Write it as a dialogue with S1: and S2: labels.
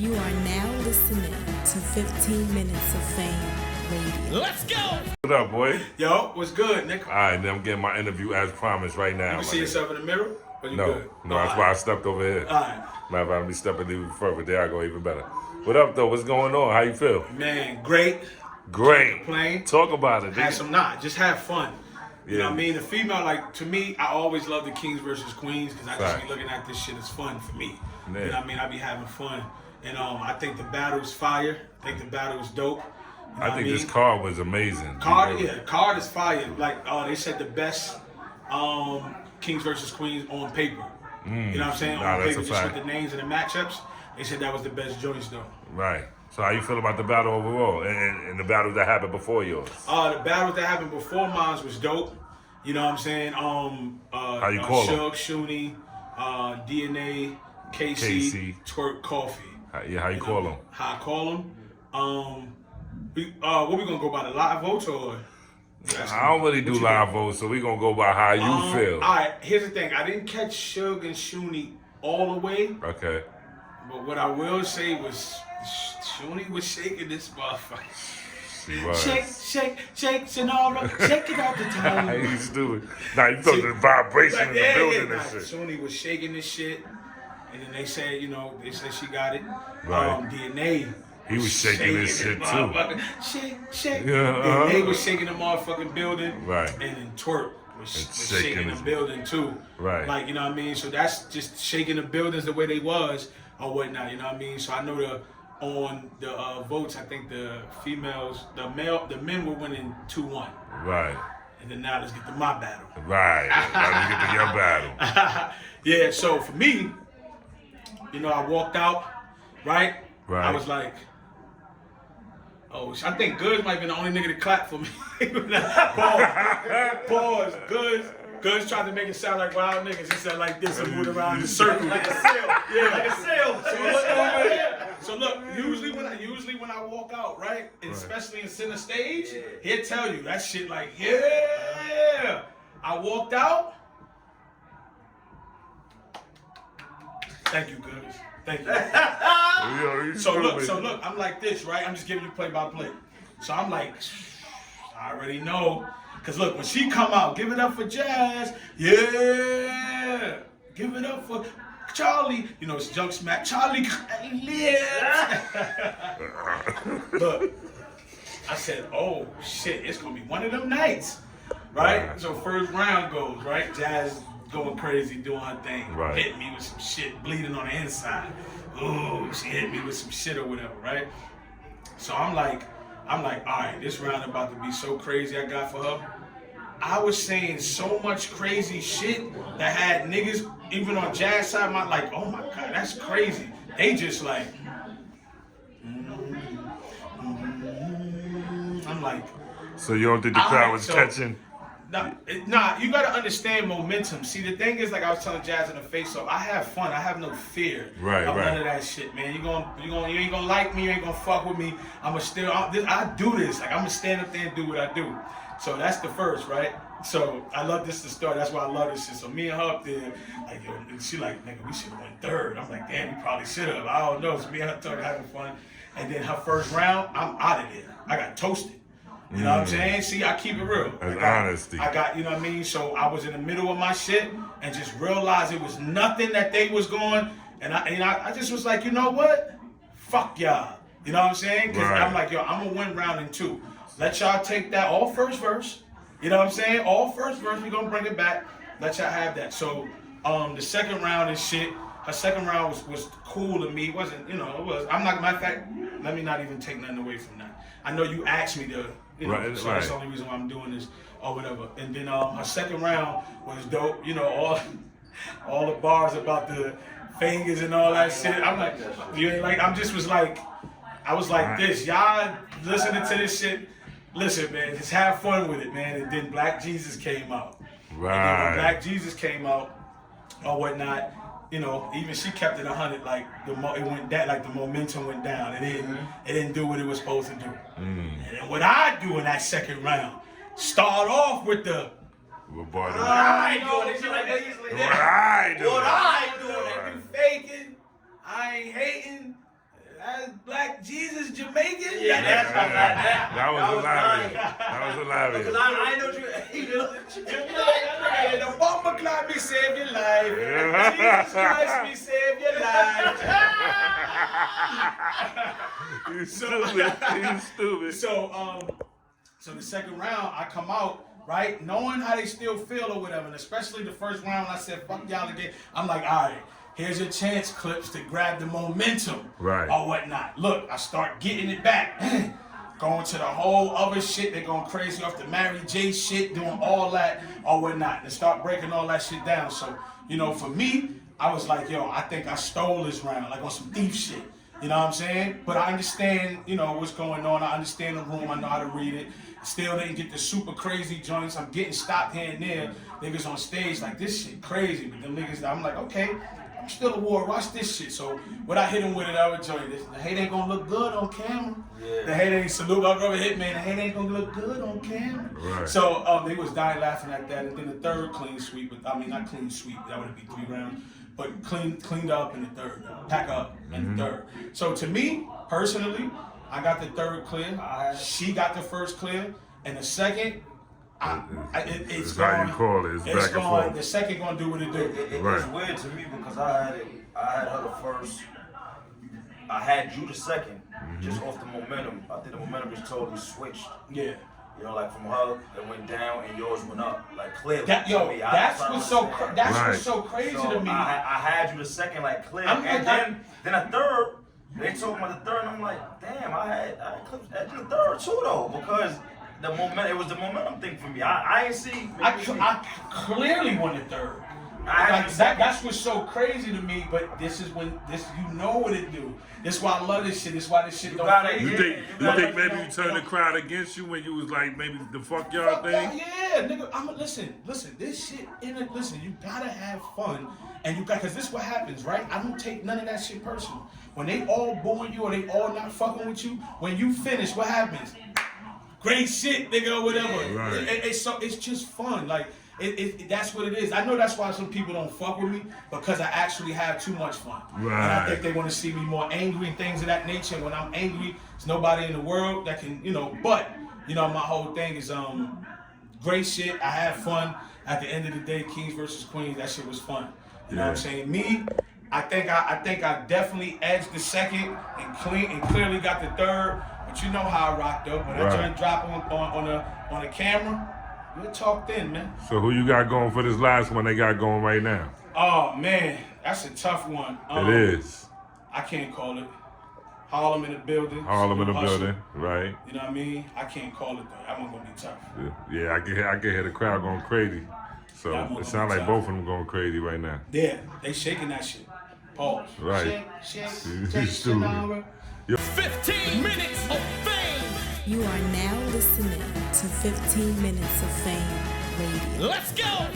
S1: You are now listening to 15 Minutes of Fame Radio.
S2: Let's go!
S3: What up, boy?
S4: Yo, what's good, Nick?
S3: All right, then I'm getting my interview as promised right now.
S4: You can see yourself in the mirror? Or you
S3: No,
S4: good?
S3: that's why I stepped over here.
S4: All right.
S3: Matter of fact, I'll be stepping even further. There I go, even better. What up, though? What's going on? How you feel?
S4: Man, great.
S3: Great.
S4: Playing.
S3: Talk about it.
S4: Just have fun. You know
S3: Yeah.
S4: what I mean? The female, like, to me, I always love the Kings versus Queens because I just
S3: Right.
S4: be looking at this shit as fun for me.
S3: Yeah.
S4: You know what I mean? I be having fun. And I think the battle's fire. I think the battle is dope. You know
S3: I
S4: what
S3: think
S4: mean?
S3: this card was amazing.
S4: Card is fire. Like, they said the best Kings versus Queens on paper. You know what I'm saying?
S3: Nah,
S4: On
S3: that's
S4: paper,
S3: a
S4: just
S3: fact.
S4: with the names and the matchups. They said that was the best joints, though.
S3: Right. So how you feel about the battle overall and the battles that happened before yours?
S4: The battles that happened before mine was dope. You know what I'm saying?
S3: How you call them?
S4: Shug, Shuni, DNA, KC, Twerk, Coffee.
S3: How you call them?
S4: How I call them? What we gonna go by, the live votes or?
S3: I don't really do live votes, so we gonna go by how you feel.
S4: All right, here's the thing. I didn't catch Shug and Shuni all the way,
S3: Okay.
S4: but what I will say was Shuni was shaking this motherfucker.
S3: She was.
S4: Shake, Sonora, shake it out the time.
S3: You stupid. Nah, you felt the vibration in the building and shit.
S4: Shuni was shaking this shit, and then they said, they said she got it.
S3: Right.
S4: DNA.
S3: He was shaking this shit too.
S4: Shake.
S3: Yeah,
S4: DNA was shaking the motherfucking building.
S3: Right.
S4: And then Twerk was
S3: shaking
S4: shaking the
S3: his-
S4: building too.
S3: Right.
S4: Like, you know what I mean? So that's just shaking the buildings the way they was or whatnot, you know what I mean? So I know on the votes, I think the females, the men were winning 2-1.
S3: Right.
S4: And then now let's get to my battle.
S3: Right. Now we get to your battle.
S4: Yeah, so for me, I walked out, right?
S3: Right.
S4: I was like, I think Goods might have been the only nigga to clap for me. Pause. Goods tried to make it sound like wild niggas. He said like this and moved around in a circle.
S2: Like a sail.
S4: Yeah.
S2: Like a sail.
S4: So look, usually when I walk out, right, especially in center stage, he'll tell you that shit like, yeah. I walked out. Thank you, Goods. Thank you. So look, I'm like this, right? I'm just giving you play by play. So I'm like, I already know. Cause look, when she come out, give it up for Jazz. Yeah. Give it up for Charlie. It's Junk Smack. Charlie. Yeah. Look, I said, oh shit, it's gonna be one of them nights. Right? So first round goes, right? Jazz going crazy, doing her thing.
S3: Right.
S4: Hit me with some shit, bleeding on the inside. Ooh, she hit me with some shit or whatever, right? So I'm like, all right, this round about to be so crazy I got for her. I was saying so much crazy shit that had niggas, even on Jazz side, like, oh my God, that's crazy. They just like, I'm like.
S3: So you don't think the crowd was catching?
S4: Nah, you gotta understand momentum. See, the thing is, like I was telling Jazz in the face-off, I have fun. I have no fear of none of that shit, man. You ain't gonna like me. You ain't gonna fuck with me. I do this. Like I'm gonna stand up there and do what I do. So that's the first, right? So I love this to start. That's why I love this shit. So me and her up there, like, yo, and she like, nigga, we should have went third. I'm like, damn, we probably should have. I don't know. So me and her talking, having fun. And then her first round, I'm out of there. I got toasted. You know what I'm saying? See, I keep it real.
S3: That's honesty.
S4: I got, you know what I mean? So I was in the middle of my shit and just realized it was nothing that they was going. And I just was like, you know what? Fuck y'all. You know what I'm saying? Because I'm like, yo, I'm going to win round 2. Let y'all take that all first verse. You know what I'm saying? All first verse. We going to bring it back. Let y'all have that. So the second round and shit, her second round was cool to me. It wasn't, it was. I'm not, matter of fact, let me not even take nothing away from that. I know you asked me to. So that's the only reason why I'm doing this or whatever. And then her second round was dope. All the bars about the fingers and all that shit. I'm like, you ain't like. I was like this. Y'all listening to this shit. Listen, man, just have fun with it, man. And then Black Jesus came out.
S3: Right.
S4: And then when Black Jesus came out or whatnot, even she kept it 100. Like it went down, like the momentum went down. It didn't do what it was supposed to do. And then what I do in that second round, start off with the
S3: What
S4: I doing it. What I doing? If you faking, I ain't hating.
S2: Yeah, that's not like that.
S3: That was hilarious. That was hilarious.
S2: Because I know you.
S4: The bomber clock me save your life. Jesus Christ me save your life.
S3: You stupid. You stupid.
S4: So the second round, I come out, right, knowing how they still feel or whatever, and especially the first round, I said, fuck y'all again. I'm like, all right, here's your chance, Clips, to grab the momentum or whatnot. Look, I start getting it back. Going to the whole other shit. They're going crazy off the Mary J shit, doing all that or whatnot, and start breaking all that shit down. So, you know, for me, I was like, yo, I think I stole this round, like on some thief shit. You know what I'm saying? But I understand, you know, what's going on. I understand the room. I know how to read it. Still didn't get the super crazy joints. I'm getting stopped here and there. Niggas on stage like, this shit crazy. But them niggas, I'm like, okay, I'm still a war. Watch this shit. So what I hit him with it, I would join this. The hate ain't gonna look good on camera.
S2: Yeah.
S4: The hate ain't salute my brother Hitman. The hate ain't gonna look good on camera.
S3: Right.
S4: So they was dying laughing at that. And then the third clean sweep, I mean not clean sweep, that would be 3 rounds. But cleaned up in the third, pack up in the third. So to me, personally, I got the third clear. She got the first clear, and the second, it's
S3: how
S4: going.
S3: you call it. It's back and
S4: going.
S3: forth.
S4: The second gonna do what it do.
S2: It's weird to me because I had her the first. I had you the second, just off the momentum. I think the momentum just totally switched.
S4: Yeah.
S2: You know, like from her, it went down and yours went up. Like clearly.
S4: That's what's so crazy
S2: so
S4: to me.
S2: I had you the second, like clear, and then a third. They talking about the third, and I'm like, damn, I had Clips at the third too though, because the momentum. It was the momentum thing for me. I ain't see.
S4: I clearly won the third. That's what's so crazy to me, but this is when you know what it do. This is why I love this shit. This is why this shit don't fade.
S3: You think maybe you turned the crowd against you when you was like maybe the fuck y'all thing?
S4: Yeah, nigga. Listen. This shit listen. You gotta have fun, and you got because this is what happens, right? I don't take none of that shit personal. When they all booing you or they all not fucking with you, when you finish, what happens? Great shit, nigga, or whatever.
S3: Right.
S4: It's just fun, like. That's what it is. I know that's why some people don't fuck with me, because I actually have too much fun.
S3: Right.
S4: And I think they want to see me more angry and things of that nature. And when I'm angry, there's nobody in the world that can, but, my whole thing is great shit. I have fun. At the end of the day, Kings versus Queens, that shit was fun. You know what I'm saying? Me, I think I definitely edged the second and clearly got the third. But you know how I rocked up. When I joint drop on the camera, we'll talk then, man.
S3: So who you got going for this last one they got going right now?
S4: Oh, man, that's a tough one.
S3: It is.
S4: I can't call it. Harlem in the building.
S3: Harlem in the building, right.
S4: You know what I mean? I can't call it, though. That one's going to be tough.
S3: Yeah, I can hear the crowd going crazy. So it sounds like both of them going crazy right now.
S4: Yeah, they shaking that shit. Pause.
S3: Right.
S4: Shake,
S3: Stupid.
S5: 15 minutes of fame.
S1: You are now listening to 15 Minutes of Fame Radio.
S5: Let's go.